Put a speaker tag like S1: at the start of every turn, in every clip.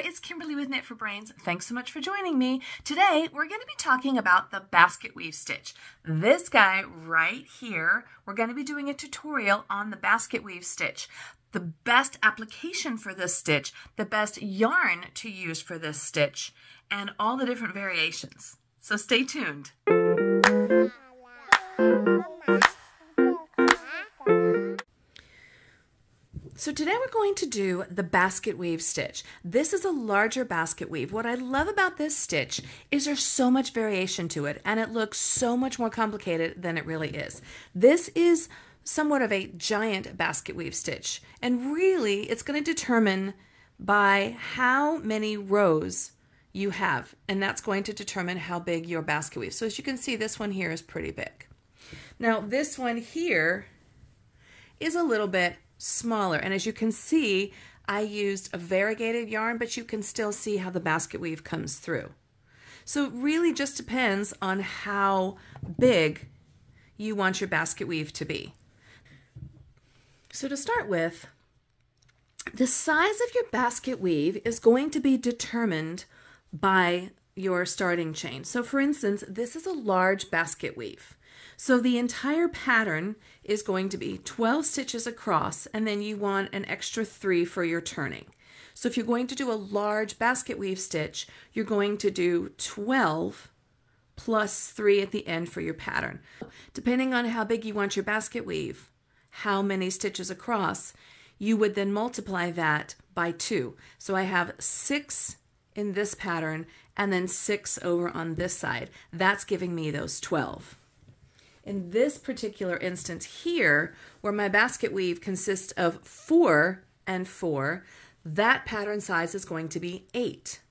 S1: it's Kimberly with Knit for Brains. Thanks so much for joining me. Today, we're going to be talking about the basket weave stitch. This guy right here, we're going to be doing a tutorial on the basket weave stitch. The best application for this stitch, the best yarn to use for this stitch, and all the different variations. So stay tuned. So today we're going to do the basket weave stitch. This is a larger basket weave. What I love about this stitch is there's so much variation to it, and it looks so much more complicated than it really is. This is somewhat of a giant basket weave stitch, and really it's going to determine by how many rows you have, and that's going to determine how big your basket weave. So as you can see, this one here is pretty big. Now this one here is a little bit smaller, and as you can see, I used a variegated yarn, but you can still see how the basket weave comes through. So it really just depends on how big you want your basket weave to be. So to start with, the size of your basket weave is going to be determined by your starting chain. So for instance, this is a large basket weave. So the entire pattern is going to be 12 stitches across, and then you want an extra 3 for your turning. So if you're going to do a large basket weave stitch, you're going to do 12 plus 3 at the end for your pattern. Depending on how big you want your basket weave, how many stitches across, you would then multiply that by 2. So I have 6 in this pattern and then 6 over on this side. That's giving me those 12. In this particular instance here, where my basket weave consists of 4 and 4, that pattern size is going to be 8.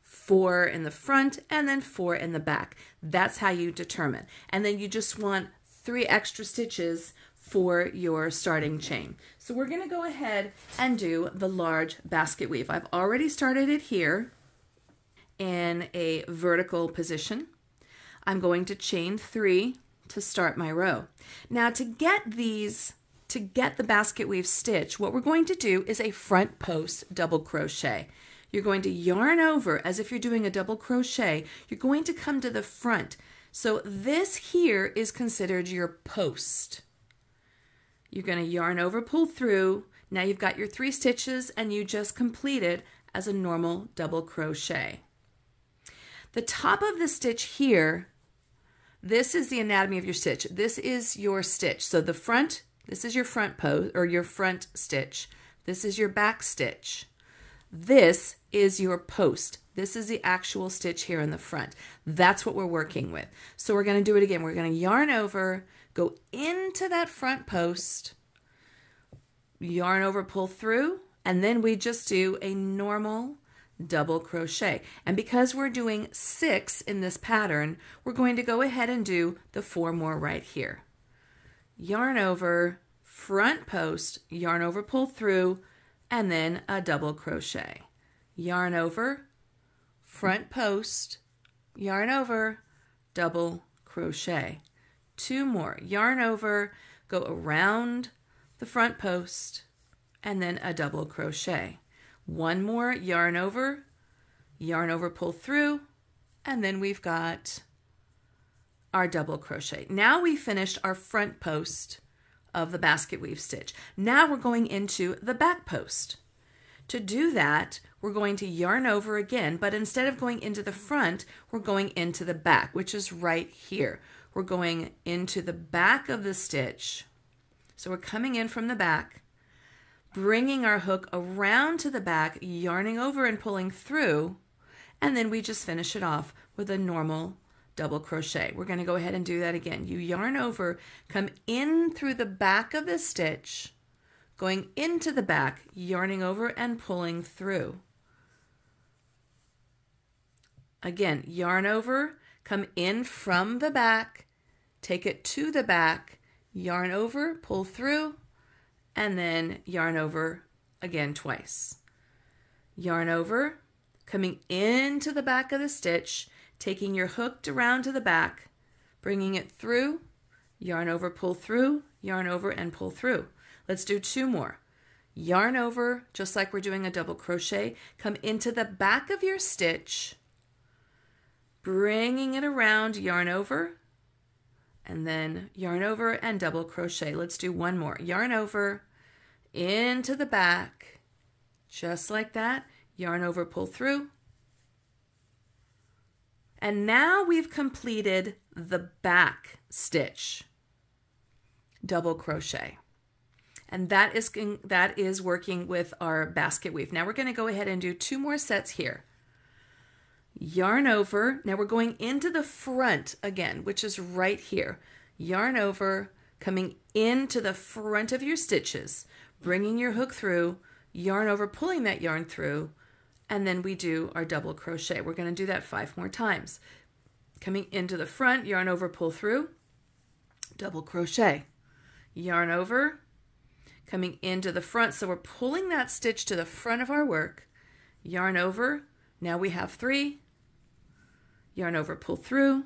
S1: 4 in the front and then 4 in the back. That's how you determine. And then you just want 3 extra stitches for your starting chain. So we're going to go ahead and do the large basket weave. I've already started it here in a vertical position. I'm going to chain 3 to start my row. Now to get the basket weave stitch, what we're going to do is a front post double crochet. You're going to yarn over as if you're doing a double crochet. You're going to come to the front. So this here is considered your post. You're going to yarn over, pull through. Now you've got your 3 stitches and you just completed as a normal double crochet. The top of the stitch here, this is the anatomy of your stitch. This is your stitch. So the front, this is your front post or your front stitch. This is your back stitch. This is your post. This is the actual stitch here in the front. That's what we're working with. So we're going to do it again. We're going to yarn over, go into that front post, yarn over, pull through, and then we just do a normal double crochet. And because we're doing 6 in this pattern, we're going to go ahead and do the 4 more right here. Yarn over, front post, yarn over, pull through, and then a double crochet. Yarn over, front post, yarn over, double crochet. 2 more. Yarn over, go around the front post, and then a double crochet. 1 more, yarn over, pull through, and then we've got our double crochet. Now we finished our front post of the basket weave stitch. Now we're going into the back post. To do that, we're going to yarn over again, but instead of going into the front, we're going into the back, which is right here. We're going into the back of the stitch. So we're coming in from the back, bringing our hook around to the back, yarning over and pulling through, and then we just finish it off with a normal double crochet. We're going to go ahead and do that again. You yarn over, come in through the back of the stitch, going into the back, yarning over and pulling through. Again, yarn over, come in from the back, take it to the back, yarn over, pull through, and then yarn over again twice. Yarn over, coming into the back of the stitch, taking your hook around to the back, bringing it through, yarn over, pull through, yarn over, and pull through. Let's do 2 more. yarn over, just like we're doing a double crochet, come into the back of your stitch, bringing it around, yarn over, and then yarn over and double crochet. Let's do one more. Yarn over, into the back, just like that, yarn over, pull through. And now we've completed the back stitch, double crochet. And that is working with our basket weave. Now we're going to go ahead and do 2 more sets here. Yarn over. Now we're going into the front again, which is right here. Yarn over, coming into the front of your stitches, bringing your hook through, yarn over, pulling that yarn through, and then we do our double crochet. We're going to do that 5 more times. Coming into the front, yarn over, pull through, double crochet. Yarn over, coming into the front, so we're pulling that stitch to the front of our work. Yarn over, now we have 3. Yarn over, pull through.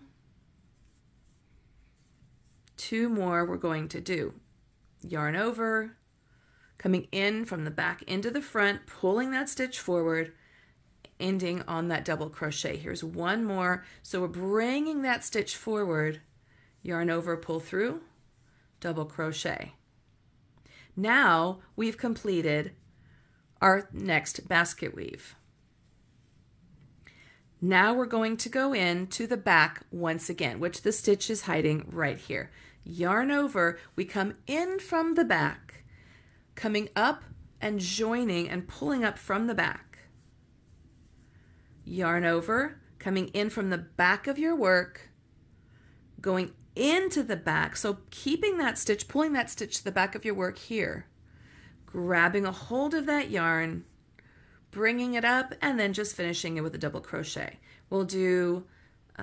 S1: 2 more we're going to do. Yarn over, coming in from the back into the front, pulling that stitch forward, ending on that double crochet. Here's 1 more. So we're bringing that stitch forward, yarn over, pull through, double crochet. Now we've completed our next basket weave. Now we're going to go into the back once again, which the stitch is hiding right here. Yarn over, we come in from the back, coming up and joining and pulling up from the back. Yarn over, coming in from the back of your work, going into the back, so keeping that stitch, pulling that stitch to the back of your work here, grabbing a hold of that yarn, bringing it up, and then just finishing it with a double crochet. We'll do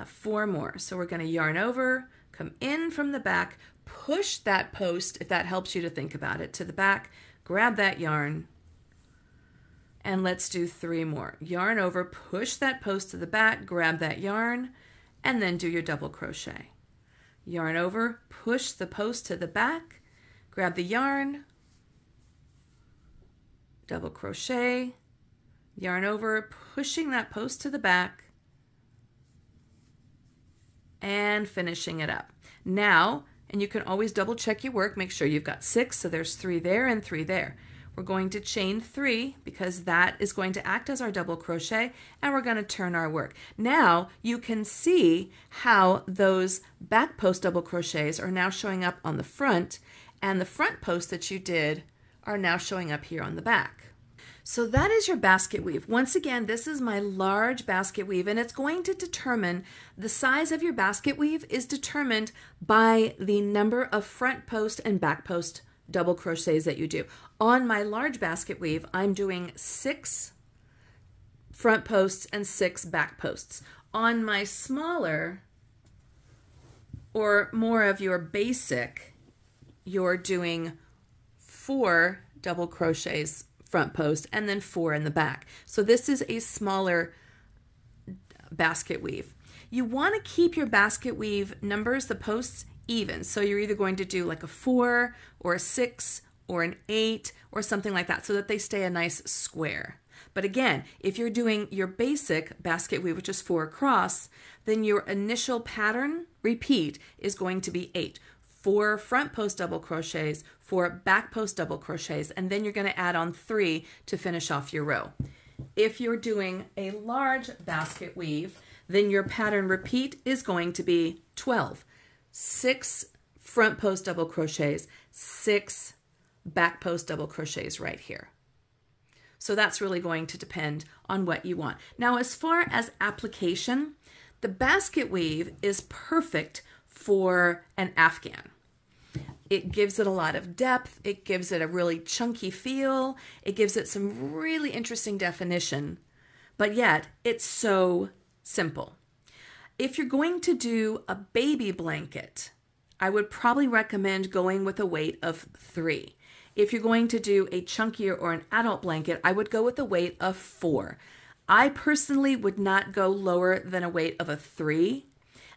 S1: 4 more. So we're going to yarn over, come in from the back, push that post, if that helps you to think about it, to the back, grab that yarn, and let's do 3 more. Yarn over, push that post to the back, grab that yarn, and then do your double crochet. Yarn over, push the post to the back, grab the yarn, double crochet, yarn over, pushing that post to the back, and finishing it up. Now, and you can always double check your work, make sure you've got 6, so there's 3 there and 3 there. We're going to chain 3 because that is going to act as our double crochet, and we're going to turn our work. Now you can see how those back post double crochets are now showing up on the front, and the front post that you did are now showing up here on the back. So that is your basket weave. Once again, this is my large basket weave, and it's going to determine the size of your basket weave is determined by the number of front post and back post double crochets that you do. On my large basket weave, I'm doing 6 front posts and 6 back posts. On my smaller or more of your basic, you're doing 4 double crochets front post and then 4 in the back. So this is a smaller basket weave. You want to keep your basket weave numbers, the posts, even. So you're either going to do like a 4 or a 6 or an 8 or something like that so that they stay a nice square. But again, if you're doing your basic basket weave, which is 4 across, then your initial pattern repeat is going to be 8. 4 front post double crochets, 4 back post double crochets, and then you're going to add on 3 to finish off your row. If you're doing a large basket weave, then your pattern repeat is going to be 12. 6 front post double crochets, 6 back post double crochets right here. So that's really going to depend on what you want. Now, as far as application, the basket weave is perfect for an afghan. It gives it a lot of depth. It gives it a really chunky feel. It gives it some really interesting definition, but yet it's so simple. If you're going to do a baby blanket, I would probably recommend going with a weight of 3. If you're going to do a chunkier or an adult blanket, I would go with a weight of 4. I personally would not go lower than a weight of a 3,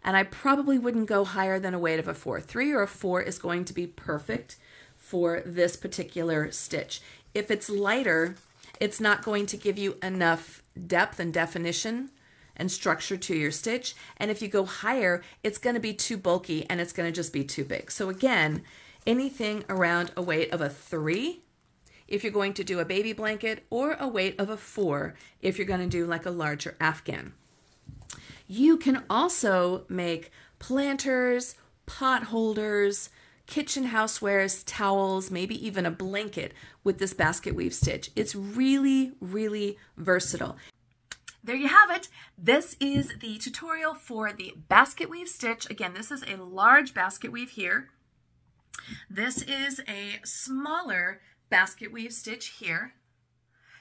S1: and I probably wouldn't go higher than a weight of a 4. 3 or a 4 is going to be perfect for this particular stitch. If it's lighter, it's not going to give you enough depth and definition and structure to your stitch. And if you go higher, it's going to be too bulky and it's going to just be too big. So again, anything around a weight of a 3 if you're going to do a baby blanket, or a weight of a 4 if you're going to do like a larger Afghan. You can also make planters, pot holders, kitchen housewares, towels, maybe even a blanket with this basket weave stitch. It's really, really versatile. There you have it. This is the tutorial for the basket weave stitch. Again, this is a large basket weave here. This is a smaller basket weave stitch here.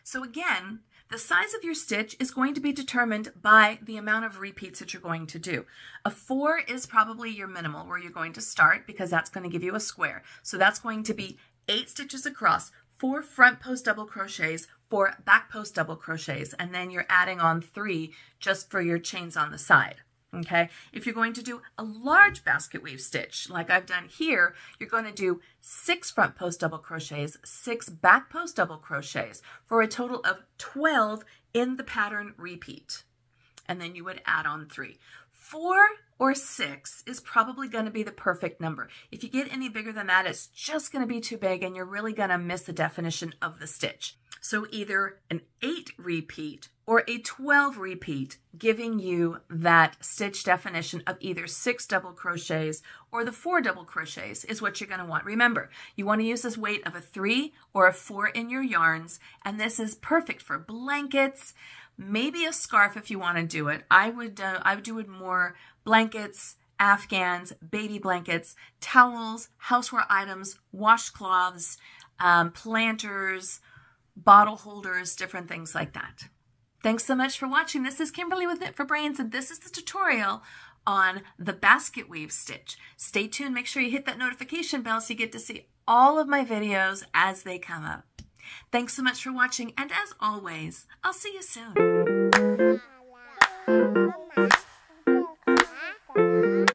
S1: So again, the size of your stitch is going to be determined by the amount of repeats that you're going to do. A 4 is probably your minimal where you're going to start, because that's going to give you a square. So that's going to be 8 stitches across, 4 front post double crochets, 4 back post double crochets, and then you're adding on 3 just for your chains on the side. Okay, if you're going to do a large basket weave stitch like I've done here, you're going to do 6 front post double crochets, 6 back post double crochets for a total of 12 in the pattern repeat. And then you would add on 3. 4 or 6 is probably going to be the perfect number. If you get any bigger than that, it's just going to be too big and you're really going to miss the definition of the stitch. So either an 8 repeat or a 12 repeat, giving you that stitch definition of either 6 double crochets or the 4 double crochets is what you're going to want. Remember, you want to use this weight of a 3 or a 4 in your yarns, and this is perfect for blankets, maybe a scarf if you want to do it. I would do it more blankets, Afghans, baby blankets, towels, houseware items, washcloths, planters, bottle holders, different things like that. Thanks so much for watching. This is Kimberly with Knit for Brains, and this is the tutorial on the basket weave stitch. Stay tuned. Make sure you hit that notification bell so you get to see all of my videos as they come up. Thanks so much for watching, and as always, I'll see you soon.